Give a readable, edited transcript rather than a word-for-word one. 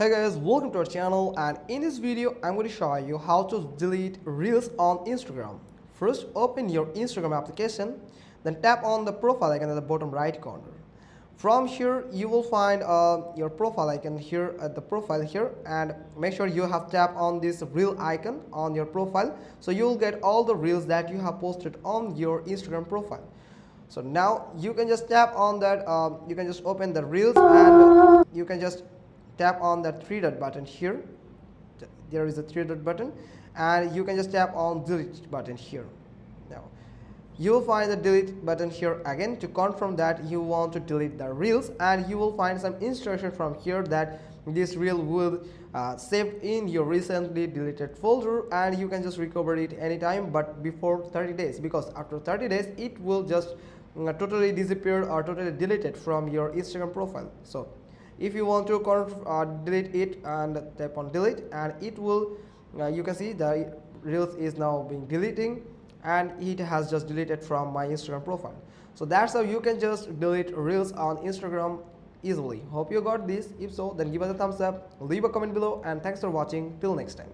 Hey guys, welcome to our channel, and in this video I'm going to show you how to delete reels on Instagram. First, open your Instagram application, then tap on the profile icon at the bottom right corner. From here you will find your profile icon here at the profile here, and make sure you have tapped on this reel icon on your profile, so you will get all the reels that you have posted on your Instagram profile. So now you can just tap on that, you can just open the reels, and you can just tap on that three dot button here. There is a three dot button, and you can just tap on delete button here. Now you will find the delete button here again to confirm that you want to delete the reels, and you will find some instruction from here that this reel will saved in your recently deleted folder, and you can just recover it anytime but before 30 days, because after 30 days it will just totally disappear or totally deleted from your Instagram profile. So if you want to delete it, and tap on delete, and it will you can see the reels is now being deleting, and it has just deleted from my Instagram profile. So that's how you can just delete reels on Instagram easily. Hope you got this. If so, then give us a thumbs up, leave a comment below, and thanks for watching. Till next time.